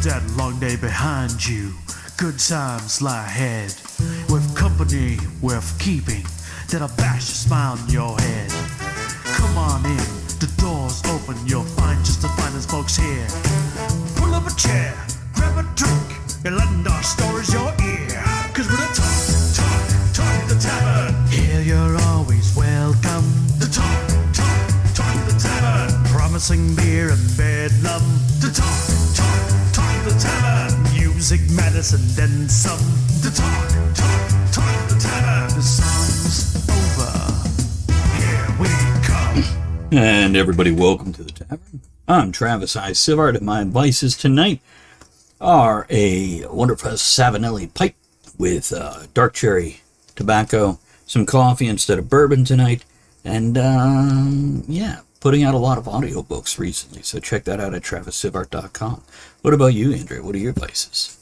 that long day behind you. Good times lie ahead. With company worth keeping, that'll bash a smile on your head. Come on in, the door's open, you'll find just the finest folks here. Pull up a chair, grab a drink, and lend our stories your ear. Cause we're the talk the tavern. Here you're always welcome. The talk the tavern. Promising beer and bedlam. The talk the tavern. Music, medicine, then some. The talk the tavern. The song's over. Here we come. And everybody, welcome to the tavern. I'm Travis I. Sivart, and my vices tonight are a wonderful Savinelli pipe with dark cherry tobacco, some coffee instead of bourbon tonight, and putting out a lot of audiobooks recently, so check that out at TravisSivart.com. What about you, Andrea? What are your vices?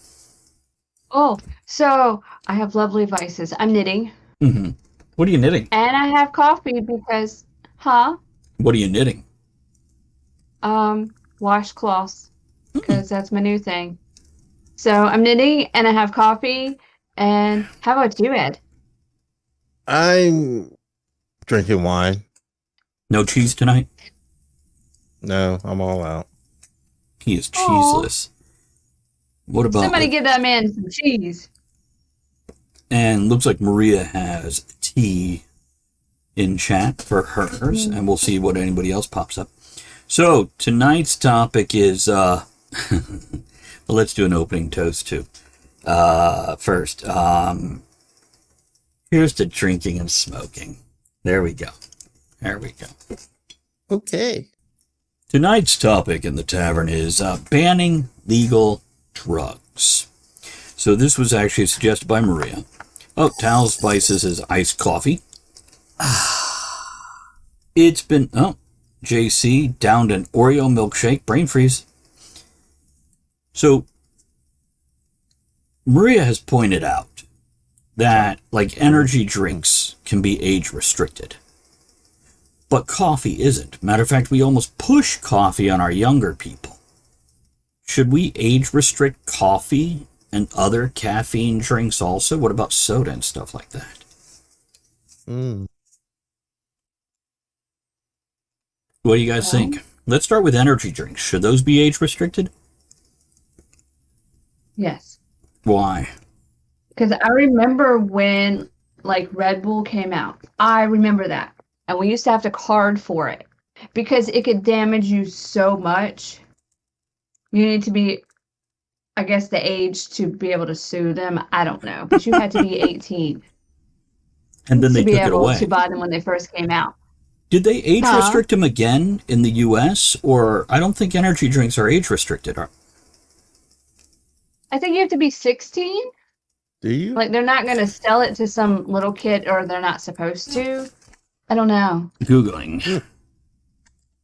Oh, so I have lovely vices. I'm knitting. Mm-hmm. What are you knitting? And I have coffee because, What are you knitting? Washcloths, because that's my new thing. So I'm knitting and I have coffee. And how about you, Ed? I'm drinking wine. No cheese tonight? No, I'm all out. He is cheeseless. What about... Somebody give that man some cheese. And looks like Maria has tea in chat for hers, and we'll see what anybody else pops up. So, tonight's topic is... well, let's do an opening toast, too. First, here's to drinking and smoking. There we go. Okay. Tonight's topic in the tavern is banning legal drugs. So this was actually suggested by Maria. Oh, Tal's Vices is iced coffee. It's been... Oh, JC downed an Oreo milkshake. Brain freeze. So... Maria has pointed out that, like, energy drinks can be age restricted. But coffee isn't. Matter of fact, we almost push coffee on our younger people. Should we age restrict coffee and other caffeine drinks also? What about soda and stuff like that? What do you guys think? Let's start with energy drinks. Should those be age restricted? Yes. Why? Because I remember when, like, Red Bull came out. I remember that. And we used to have to card for it. Because it could damage you so much. You need to be, I guess, the age to be able to sue them. I don't know. But you had to be 18. And then they took it away. To be able to buy them when they first came out. Did they age restrict them again in the U.S.? Or I don't think energy drinks are age restricted. I think you have to be 16. Do you? Like, they're not going to sell it to some little kid, or they're not supposed to. I don't know. Googling.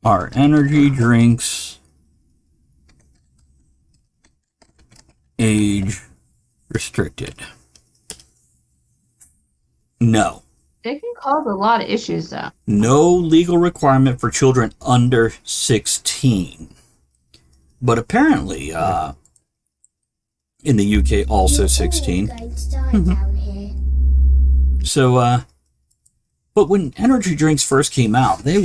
Are energy drinks age restricted? No. It can cause a lot of issues, though. No legal requirement for children under 16. But apparently, in the UK, also 16. So, but when energy drinks first came out, they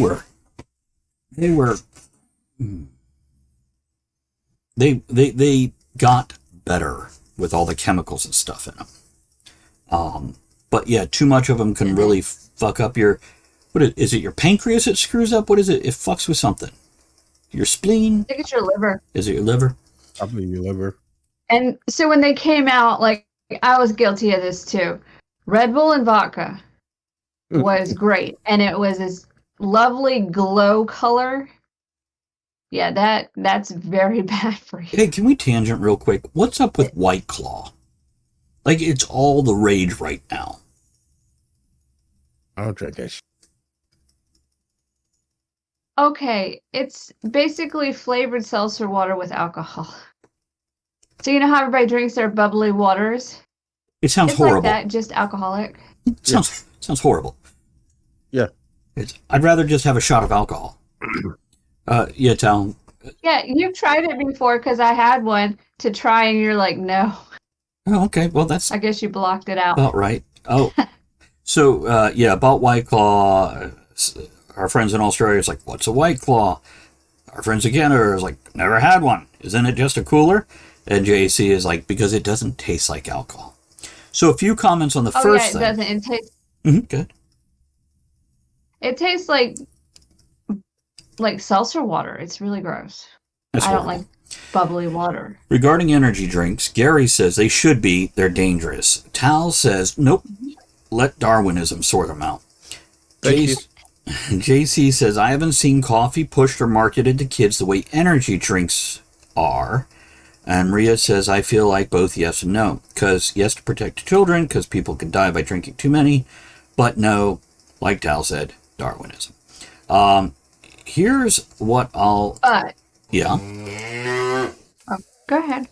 got better with all the chemicals and stuff in them. But yeah, too much of them can really fuck up your, is it your pancreas it screws up? What is it? It fucks with something. Your spleen? I think it's your liver. Is it your liver? Probably your liver. And so when they came out, like, I was guilty of this too. Red Bull and vodka was great. And it was this lovely glow color. Yeah, that's very bad for you. Hey, can we tangent real quick? What's up with White Claw? Like, it's all the rage right now. I don't drink it. Okay, it's basically flavored seltzer water with alcohol. So you know how everybody drinks their bubbly waters? It sounds it's horrible. Like that, just alcoholic. Sounds horrible. Yeah. I'd rather just have a shot of alcohol. Yeah, Tal. Yeah, you've tried it before because I had one to try, and you're like, no. Oh, okay. Well, that's I guess you blocked it out. about right. Oh, so yeah, about White Claw. Our friends in Australia is like, "What's a White Claw?" Our friends in Canada is like, "Never had one. Isn't it just a cooler?" And JC is like, "Because it doesn't taste like alcohol." So a few comments on the Oh first yeah, it thing. doesn't. It tastes. Good. It tastes like seltzer water. It's really gross. That's I don't horrible. like bubbly water. Regarding energy drinks, Gary says they should be. They're dangerous. Tal says, "Nope. Let Darwinism sort them out." Thank you. JC says, I haven't seen coffee pushed or marketed to kids the way energy drinks are. And Maria says, I feel like both yes and no. Because yes, to protect children, because people could die by drinking too many. But no, like Tal said, Darwinism. Here's what I'll... But Yeah. go ahead.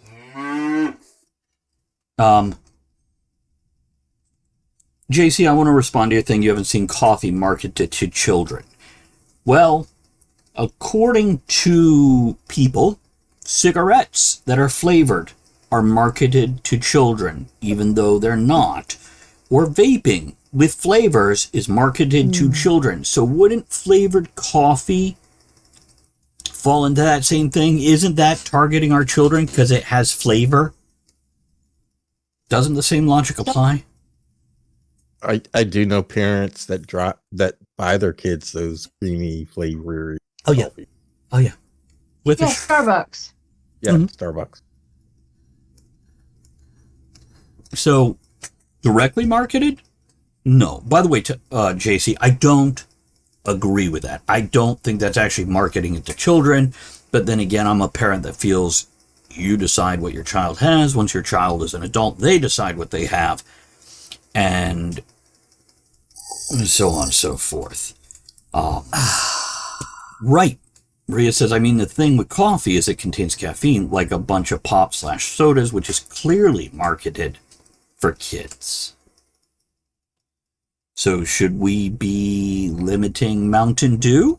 JC, I want to respond to your thing. You haven't seen coffee marketed to children. Well, according to people, cigarettes that are flavored are marketed to children, even though they're not. Or vaping with flavors is marketed to children. So wouldn't flavored coffee fall into that same thing? Isn't that targeting our children because it has flavor? Doesn't the same logic apply? I do know parents that buy their kids those creamy flavored. Oh yeah. coffee. Oh yeah. With Yeah, a Starbucks. Yeah, Starbucks. So, directly marketed? No. By the way, JC, I don't agree with that. I don't think that's actually marketing it to children. But then again, I'm a parent that feels you decide what your child has. Once your child is an adult, they decide what they have. And so on and so forth. Right. Maria says, I mean, the thing with coffee is it contains caffeine, like a bunch of pop/sodas, which is clearly marketed for kids. So should we be limiting Mountain Dew?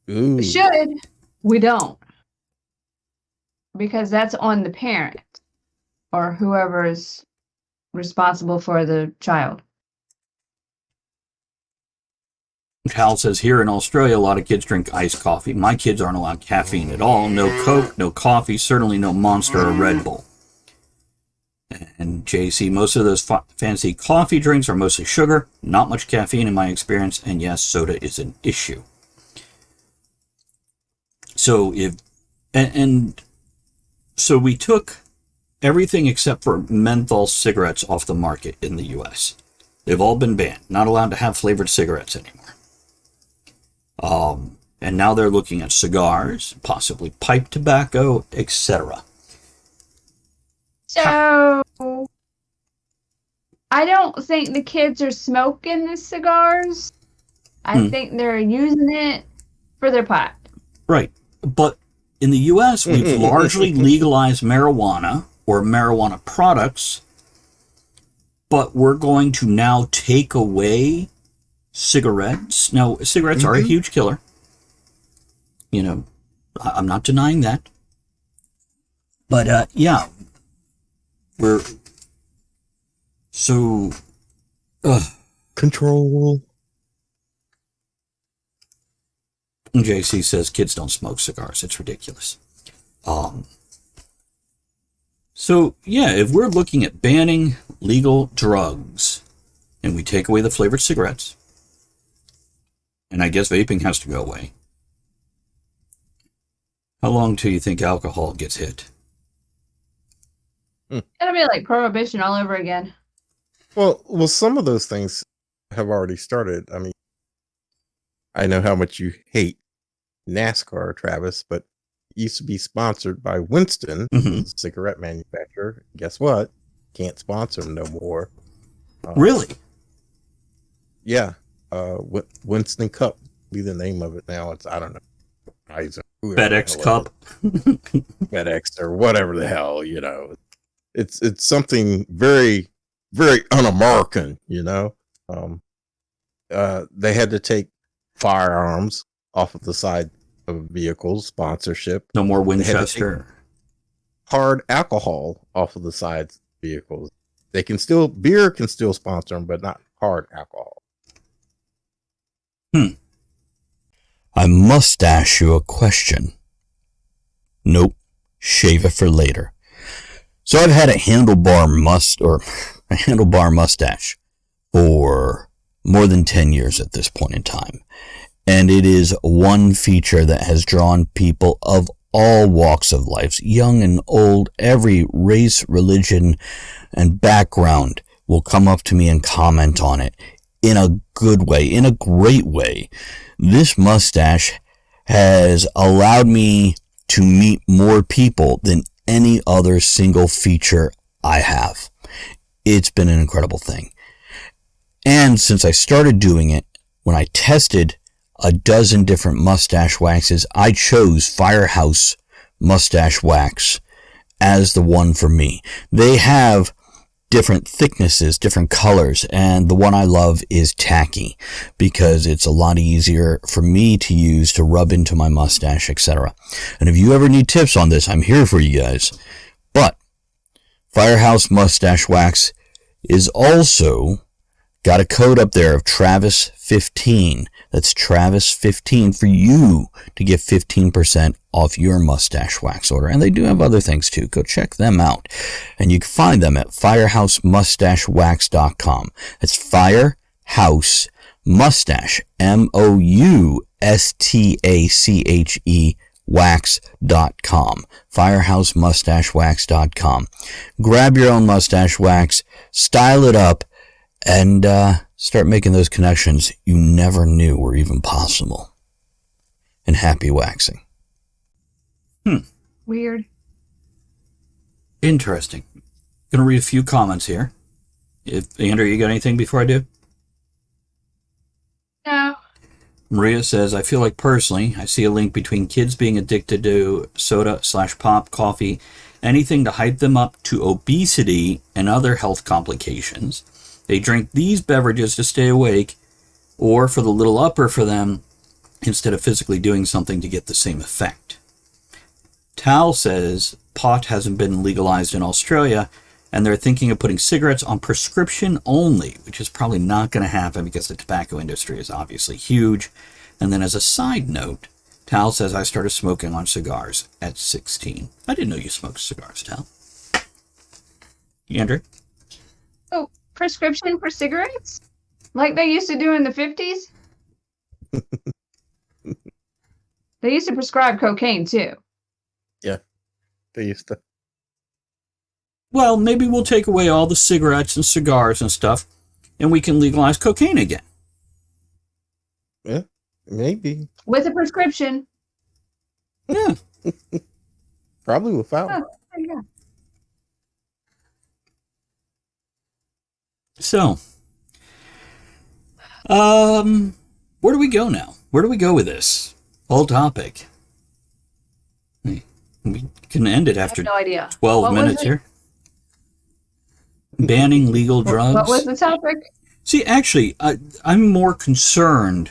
Ooh. Should. We don't. Because that's on the parent or whoever is responsible for the child. Hal says, here in Australia, a lot of kids drink iced coffee. My kids aren't allowed caffeine at all. No Coke, no coffee, certainly no Monster or Red Bull. And JC, most of those fancy coffee drinks are mostly sugar, not much caffeine in my experience, and yes, soda is an issue. So so we took everything except for menthol cigarettes off the market in the US. They've all been banned, not allowed to have flavored cigarettes anymore. And now they're looking at cigars, possibly pipe tobacco, etc. So I don't think the kids are smoking the cigars. I think they're using it for their pot. Right. But in the US, we've largely legalized marijuana or marijuana products, but we're going to now take away cigarettes. Now, cigarettes are a huge killer. You know, I'm not denying that. But, yeah, we're so... Control. JC says kids don't smoke cigars. It's ridiculous. So, yeah, if we're looking at banning legal drugs and we take away the flavored cigarettes, and I guess vaping has to go away, how long till you think alcohol gets hit? It'll be like prohibition all over again. Well, some of those things have already started. I mean, I know how much you hate NASCAR, Travis, but it used to be sponsored by Winston, the cigarette manufacturer. Guess what? Can't sponsor them no more. Really? Yeah. Winston Cup be the name of it now. It's, I don't know. FedEx Cup? FedEx or whatever the hell, you know. It's something very, very un-American, you know. They had to take firearms off of the side of vehicles, sponsorship. No more They had to take Winchester. hard alcohol off of the sides of vehicles. Beer can still sponsor them, but not hard alcohol. I must ask you a question. Nope, shave it for later. So I've had a handlebar mustache for more than 10 years at this point in time. And it is one feature that has drawn people of all walks of life, young and old, every race, religion, and background will come up to me and comment on it in a good way, in a great way. This mustache has allowed me to meet more people than any other single feature I have. It's been an incredible thing. And since I started doing it, when I tested a dozen different mustache waxes, I chose Firehouse Mustache Wax as the one for me. They have different thicknesses, different colors, and the one I love is tacky because it's a lot easier for me to use to rub into my mustache, etc. And if you ever need tips on this, I'm here for you guys. But Firehouse Mustache Wax is also got a code up there of Travis15. That's Travis15 for you to get 15% off your mustache wax order. And they do have other things too. Go check them out. And you can find them at firehousemustachewax.com. That's Firehouse Mustache, MOUSTACHE wax.com. firehousemustachewax.com. Grab your own mustache wax, style it up, and start making those connections you never knew were even possible. And happy waxing. Weird. Interesting. Gonna read a few comments here. Andrew, you got anything before I do? No. Maria says, I feel like personally, I see a link between kids being addicted to soda/pop, coffee, anything to hype them up to obesity and other health complications. They drink these beverages to stay awake or for the little upper for them instead of physically doing something to get the same effect. Tal says pot hasn't been legalized in Australia and they're thinking of putting cigarettes on prescription only, which is probably not going to happen because the tobacco industry is obviously huge. And then as a side note, Tal says I started smoking on cigars at 16. I didn't know you smoked cigars, Tal. Andrew? Oh, prescription for cigarettes? Like they used to do in the 50s? They used to prescribe cocaine too. Yeah, they used to. Well, maybe we'll take away all the cigarettes and cigars and stuff, and we can legalize cocaine again. Yeah, maybe. With a prescription. Yeah. Probably without. Oh, there you go. So, where do we go now? Where do we go with this whole topic? We can end it I after have no idea. 12 What was minutes it? here. Banning legal drugs. What was the topic? See, actually, I'm more concerned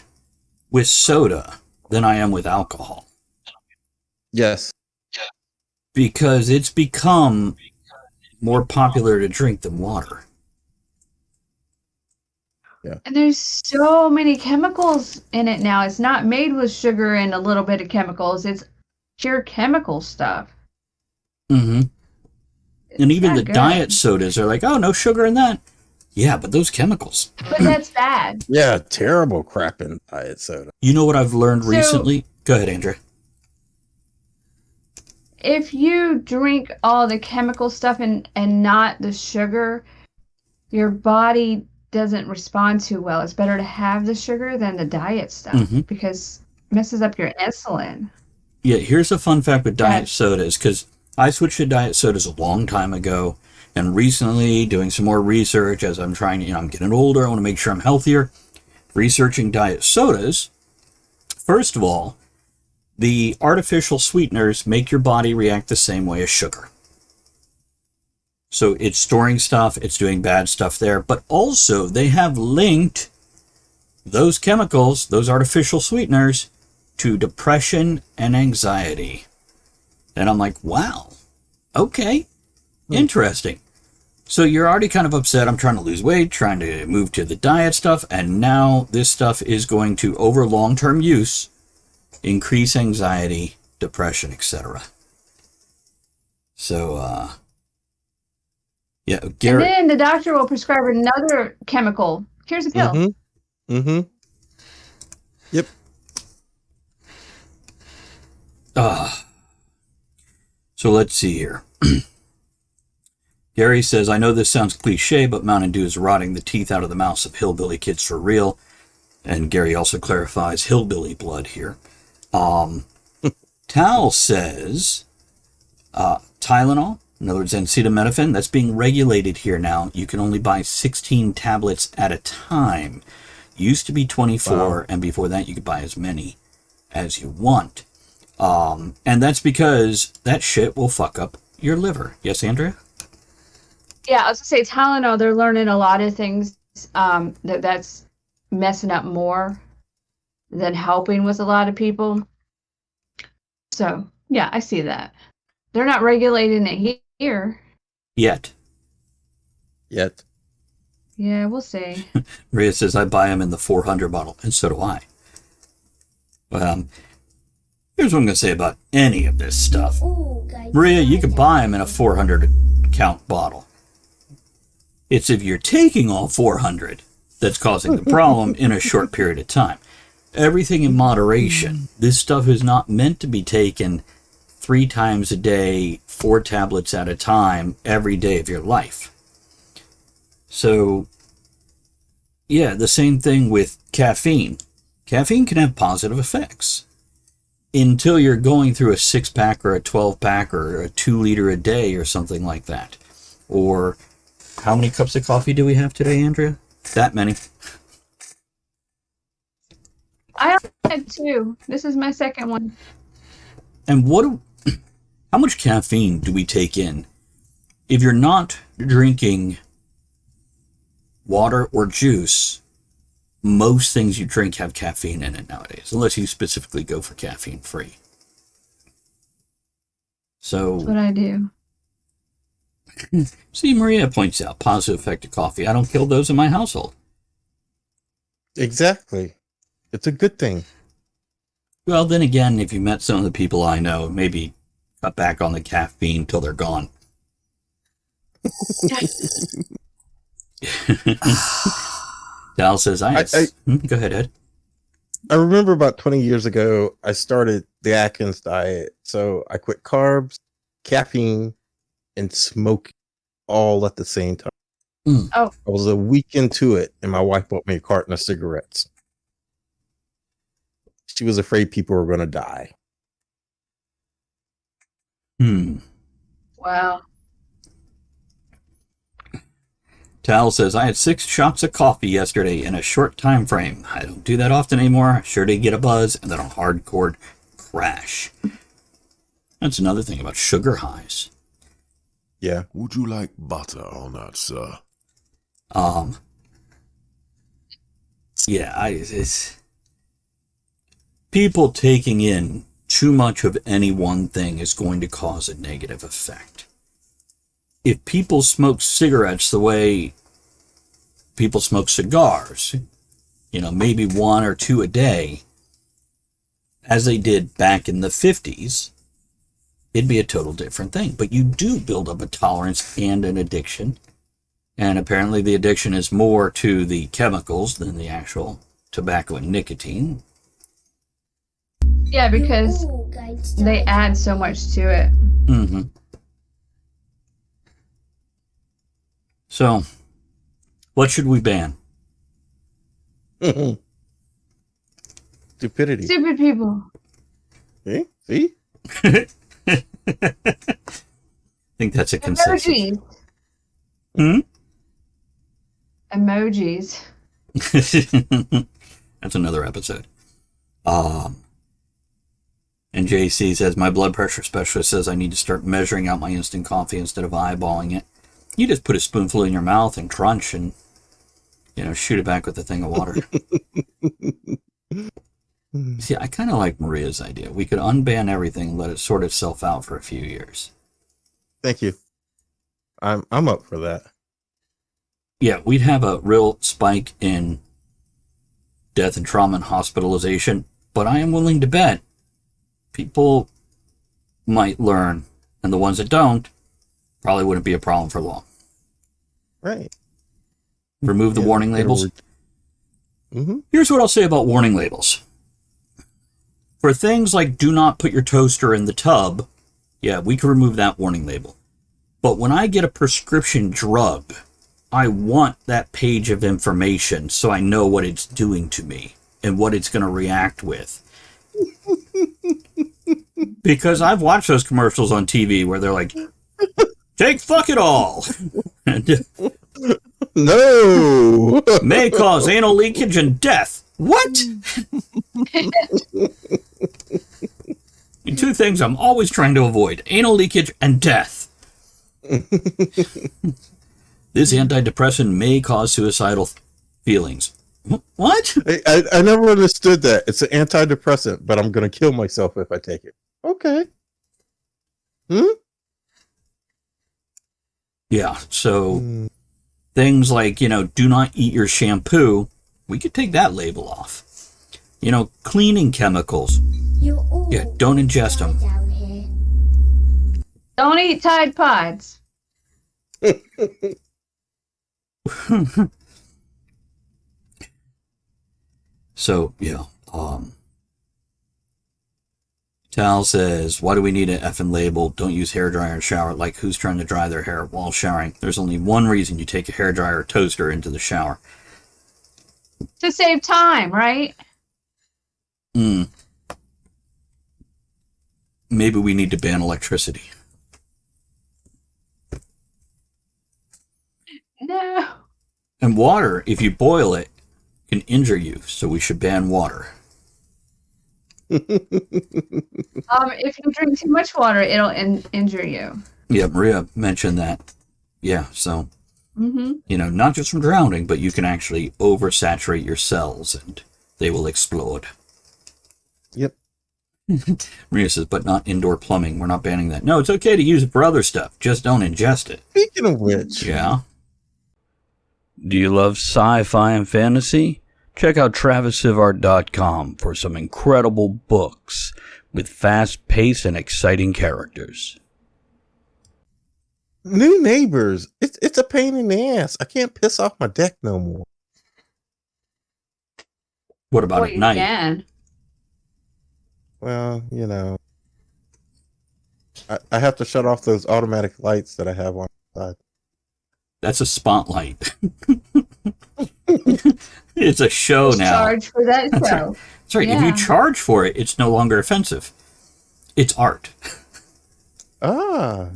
with soda than I am with alcohol. Yes. Because it's become more popular to drink than water. And there's so many chemicals in it now. It's not made with sugar and a little bit of chemicals. It's pure chemical stuff. Mm-hmm. And even not the good. diet sodas are like, oh, no sugar in that. Yeah, but those chemicals. But that's bad. Yeah, terrible crap in diet soda. You know what I've learned So- recently? Go ahead, Andrea. If you drink all the chemical stuff and not the sugar, your body doesn't respond too well. It's better to have the sugar than the diet stuff Mhm. because it messes up your insulin. Yeah, here's a fun fact with diet Right. sodas, because I switched to diet sodas a long time ago, and recently doing some more research as I'm trying to, I'm getting older, I want to make sure I'm healthier. Researching diet sodas, first of all, the artificial sweeteners make your body react the same way as sugar. So it's storing stuff, it's doing bad stuff there, but also they have linked those chemicals, those artificial sweeteners, to depression and anxiety. And I'm like, wow, okay, interesting. So you're already kind of upset. I'm trying to lose weight, trying to move to the diet stuff, and now this stuff is going to, over long-term use, increase anxiety, depression, etc. So, yeah, Gary. And then the doctor will prescribe another chemical. Here's a pill. Mm-hmm. Mm-hmm. Yep. So let's see here. Gary says, I know this sounds cliche, but Mountain Dew is rotting the teeth out of the mouths of hillbilly kids for real. And Gary also clarifies hillbilly blood here. Tal says, Tylenol, in other words, acetaminophen, that's being regulated here now. You can only buy 16 tablets at a time. Used to be 24, wow. And before that you could buy as many as you want. And that's because that shit will fuck up your liver. Yes, Andrea? Yeah, I was going to say Tylenol, they're learning a lot of things that's messing up more than helping with a lot of people. So, yeah, I see that. They're not regulating it here. Yet. Yeah, we'll see. Maria says, I buy them in the 400 bottle, and so do I. Here's what I'm going to say about any of this stuff. Maria, you can buy them in a 400 count bottle. It's if you're taking all 400 that's causing the problem in a short period of time. Everything in moderation. This stuff is not meant to be taken 3 times a day, 4 tablets at a time, every day of your life. So, yeah, the same thing with caffeine. Caffeine can have positive effects until you're going through a 6-pack or a 12-pack or a 2-liter a day or something like that. Or how many cups of coffee do we have today, Andrea? That many. I only had 2. This is my second one. And how much caffeine do we take in? If you're not drinking water or juice, most things you drink have caffeine in it nowadays, unless you specifically go for caffeine free. So that's what I do. See, Maria points out positive effect of coffee. I don't kill those in my household. Exactly. It's a good thing. Well, then again, if you met some of the people I know, maybe cut back on the caffeine till they're gone. Dal says, go ahead, Ed. I remember about 20 years ago, I started the Atkins diet. So I quit carbs, caffeine, and smoking all at the same time. Oh. I was a week into it, and my wife bought me a carton of cigarettes. She was afraid people were going to die. Wow. Tal says, I had 6 shots of coffee yesterday in a short time frame. I don't do that often anymore. I sure did get a buzz and then a hardcore crash. That's another thing about sugar highs. Yeah. Would you like butter on that, sir? Yeah, it's people taking in too much of any one thing is going to cause a negative effect. If people smoke cigarettes the way people smoke cigars, maybe 1 or 2 a day, as they did back in the 50s, it'd be a total different thing. But you do build up a tolerance and an addiction. And apparently the addiction is more to the chemicals than the actual tobacco and nicotine. Yeah, because they add so much to it. Mm-hmm. So, what should we ban? Stupidity. Stupid people. See? See? I think that's a consensus. Emojis. That's another episode. And JC says, my blood pressure specialist says I need to start measuring out my instant coffee instead of eyeballing it. You just put a spoonful in your mouth and crunch and, shoot it back with a thing of water. See, I kind of like Maria's idea. We could unban everything and let it sort itself out for a few years. Thank you. I'm up for that. Yeah, we'd have a real spike in death and trauma and hospitalization, but I am willing to bet people might learn, and the ones that don't probably wouldn't be a problem for long. Right. Remove the warning labels. Mm-hmm. Here's what I'll say about warning labels. For things like do not put your toaster in the tub, yeah, we can remove that warning label. But when I get a prescription drug, I want that page of information so I know what it's doing to me and what it's going to react with. Because I've watched those commercials on TV where they're like, take fuck it all. No! May cause anal leakage and death. What? Two things I'm always trying to avoid: anal leakage and death. This antidepressant may cause suicidal feelings. What? I never understood that. It's an antidepressant, but I'm going to kill myself if I take it. Okay. Yeah, so things like, do not eat your shampoo, we could take that label off. Cleaning chemicals. Yeah, don't ingest them. Don't eat Tide Pods. So, yeah. Tal says, why do we need an effing label? Don't use hairdryer and shower. Like, who's trying to dry their hair while showering? There's only one reason you take a hairdryer or toaster into the shower. To save time, right? Maybe we need to ban electricity. No. And water, if you boil it, can injure you. So we should ban water. If you drink too much water, it'll injure you. Yeah, Maria mentioned that. Yeah, so, not just from drowning, but you can actually oversaturate your cells and they will explode. Yep. Maria says, but not indoor plumbing. We're not banning that. No, it's okay to use it for other stuff. Just don't ingest it. Speaking of which. Yeah. Do you love sci-fi and fantasy? Check out TravisSivart.com for some incredible books with fast pace and exciting characters. New neighbors. It's a pain in the ass. I can't piss off my deck no more. What about at night? Can. Well, I have to shut off those automatic lights that I have on the side. That's a spotlight. It's a show now. Charge for that show. That's right. If you charge for it, it's no longer offensive. It's art. Ah.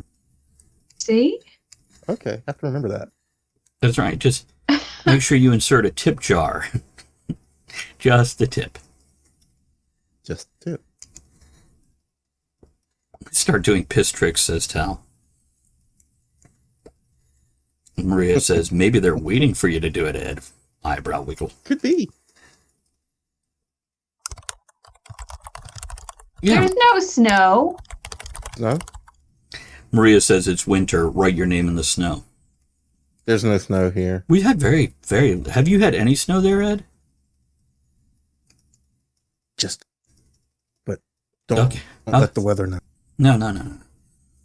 See? Okay, I have to remember that. That's right. Just make sure you insert a tip jar. Just the tip. Just do. Start doing piss tricks, says Tal. Maria says, maybe they're waiting for you to do it, Ed. Eyebrow wiggle. Could be. Yeah. There's no snow. No? Maria says it's winter. Write your name in the snow. There's no snow here. We had very, very... Have you had any snow there, Ed? But don't let the weather know. No.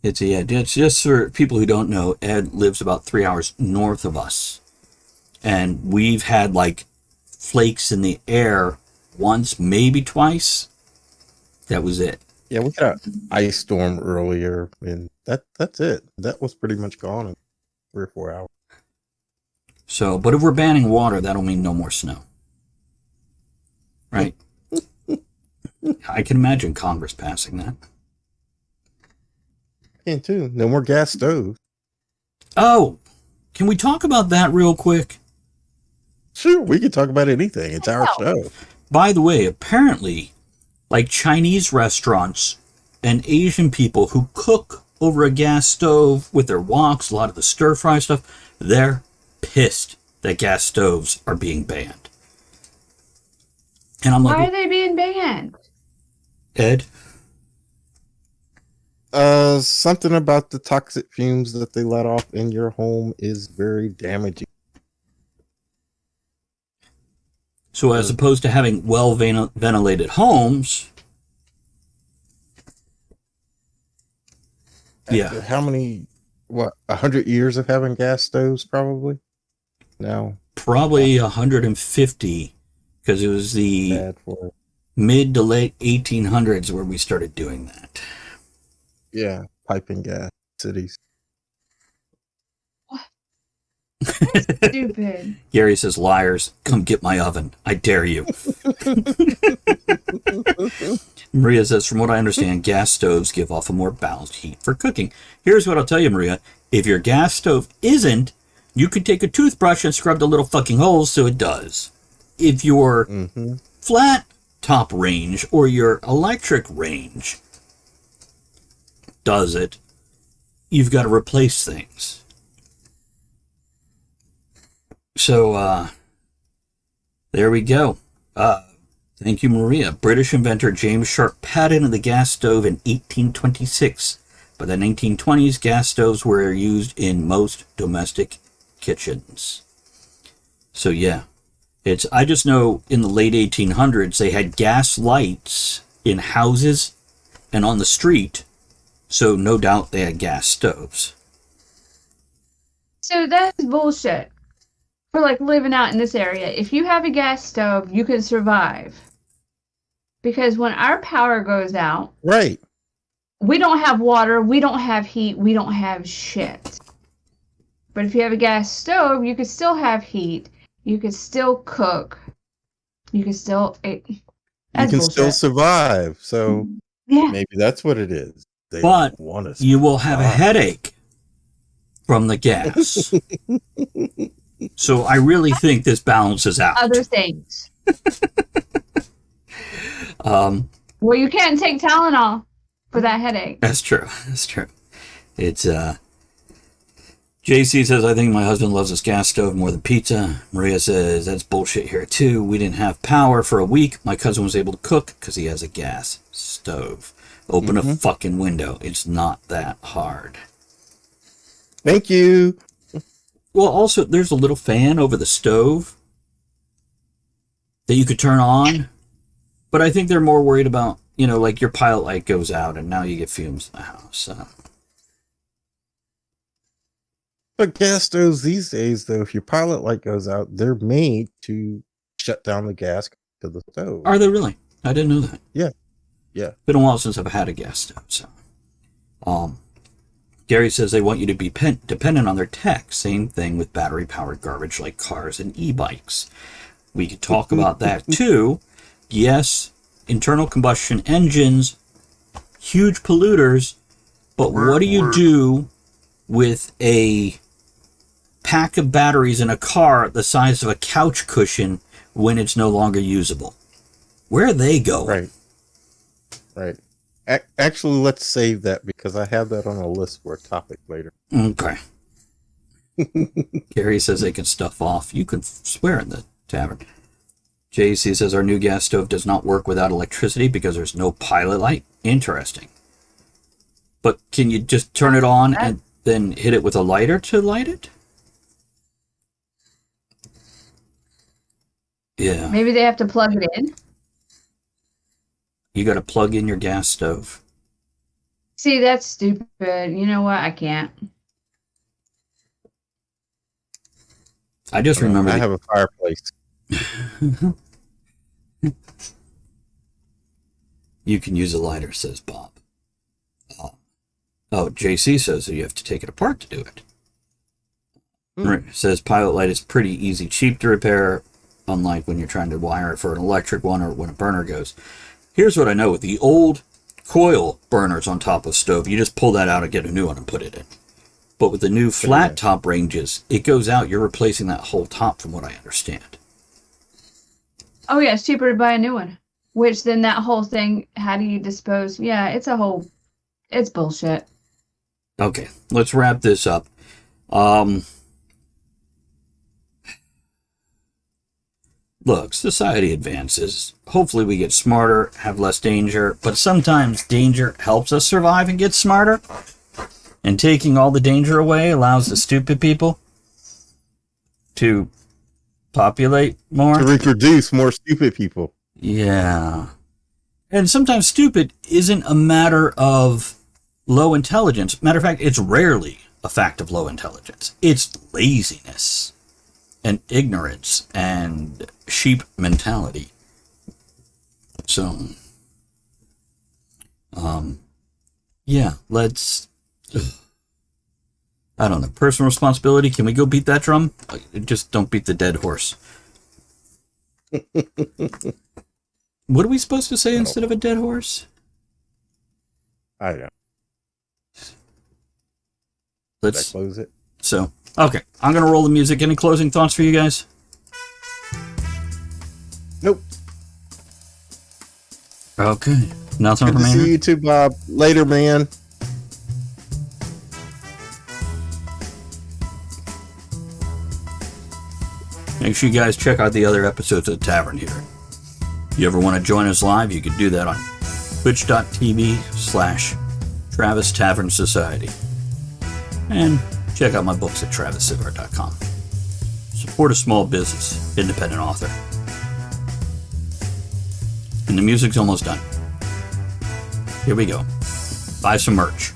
It's just for people who don't know, Ed lives about 3 hours north of us. And we've had flakes in the air once, maybe twice. That was it. Yeah, we had an ice storm earlier, and that's it. That was pretty much gone in 3 or 4 hours. So, but if we're banning water, that'll mean no more snow. Right? I can imagine Congress passing that. And too, no more gas stoves. Oh, can we talk about that real quick? Sure, we can talk about anything. It's our show. By the way, apparently, Chinese restaurants and Asian people who cook over a gas stove with their woks, a lot of the stir-fry stuff, they're pissed that gas stoves are being banned. And I'm Why are like, they being banned? Ed, Something about the toxic fumes that they let off in your home is very damaging. so as opposed to having well ventilated homes, yeah, After how many, 100 years of having gas stoves, probably? No, probably 150, because it was the bad for it. mid to late 1800s where we started doing that. Yeah, piping gas cities. Stupid. Gary says, liars, come get my oven. I dare you. Maria says, from what I understand, gas stoves give off a more balanced heat for cooking. Here's what I'll tell you, Maria. If your gas stove isn't, you could take a toothbrush and scrub the little fucking holes so it does. If your flat top range or your electric range does it, you've got to replace things. So, there we go. Thank you, Maria. British inventor James Sharp patented the gas stove in 1826. By the 1920s, gas stoves were used in most domestic kitchens. So, yeah. I just know in the late 1800s, they had gas lights in houses and on the street. So, no doubt they had gas stoves. So that's bullshit. For like living out in this area, if you have a gas stove, you can survive. Because when our power goes out, Right. we don't have water, we don't have heat, we don't have shit. But if you have a gas stove, you can still have heat, you can still cook, you can still eat. You That's can bullshit. still survive. So Yeah. maybe that's what it is. They But don't want us. you will have a headache from the gas. So I really think this balances out. Other things. Well, you can't take Tylenol for that headache. That's true. That's true. It's JC says, I think my husband loves his gas stove more than pizza. Maria says, that's bullshit here too. We didn't have power for a week. My cousin was able to cook because he has a gas stove. Open a fucking window. It's not that hard. Thank you. Well, also, there's a little fan over the stove that you could turn on. But I think they're more worried about, like your pilot light goes out and now you get fumes in the house. But gas stoves these days, though, if your pilot light goes out, they're made to shut down the gas to the stove. Are they really? I didn't know that. Yeah. Yeah. Been a while since I've had a gas stove. So, Gary says they want you to be dependent on their tech. Same thing with battery-powered garbage like cars and e-bikes. We could talk about that too. Yes, internal combustion engines, huge polluters, but what do you do with a pack of batteries in a car the size of a couch cushion when it's no longer usable? Where are they going? Right. Actually, let's save that because I have that on a list for a topic later. Okay. Gary says they can stuff off. You can swear in the tavern. JC says our new gas stove does not work without electricity because there's no pilot light. Interesting. But can you just turn it on and then hit it with a lighter to light it? Yeah. Maybe they have to plug it in. You got to plug in your gas stove. See, that's stupid. You know what? I can't. I just remember. I have a fireplace. You can use a lighter, says Bob. JC says that you have to take it apart to do it. Says pilot light is pretty easy, cheap to repair, unlike when you're trying to wire it for an electric one or when a burner goes. Here's what I know with the old coil burners on top of stove, you just pull that out and get a new one and put it in. But with the new flat top ranges, it goes out, you're replacing that whole top from what I understand. Oh yeah, it's cheaper to buy a new one. Which then that whole thing, how do you dispose? Yeah, it's bullshit. Okay, let's wrap this up. look, society advances. Hopefully we get smarter, have less danger, but sometimes danger helps us survive and get smarter. And taking all the danger away allows the stupid people to populate more. To reproduce more stupid people. Yeah. And sometimes stupid isn't a matter of low intelligence. Matter of fact, it's rarely a fact of low intelligence. It's laziness and ignorance and sheep mentality. So, yeah, let's, I don't know, personal responsibility. Can we go beat that drum? Just don't beat the dead horse. What are we supposed to say instead of a dead horse? I don't know. Let's Should I close it. So, okay, I'm going to roll the music. Any closing thoughts for you guys? Nope. Okay. Nothing Good from to Andrew? see you too, Bob. Later, man. Make sure you guys check out the other episodes of the Tavern here. If you ever want to join us live, you can do that on twitch.tv/Travis Tavern Society. And check out my books at TravisSivart.com. Support a small business, independent author. And the music's almost done. Here we go. Buy some merch.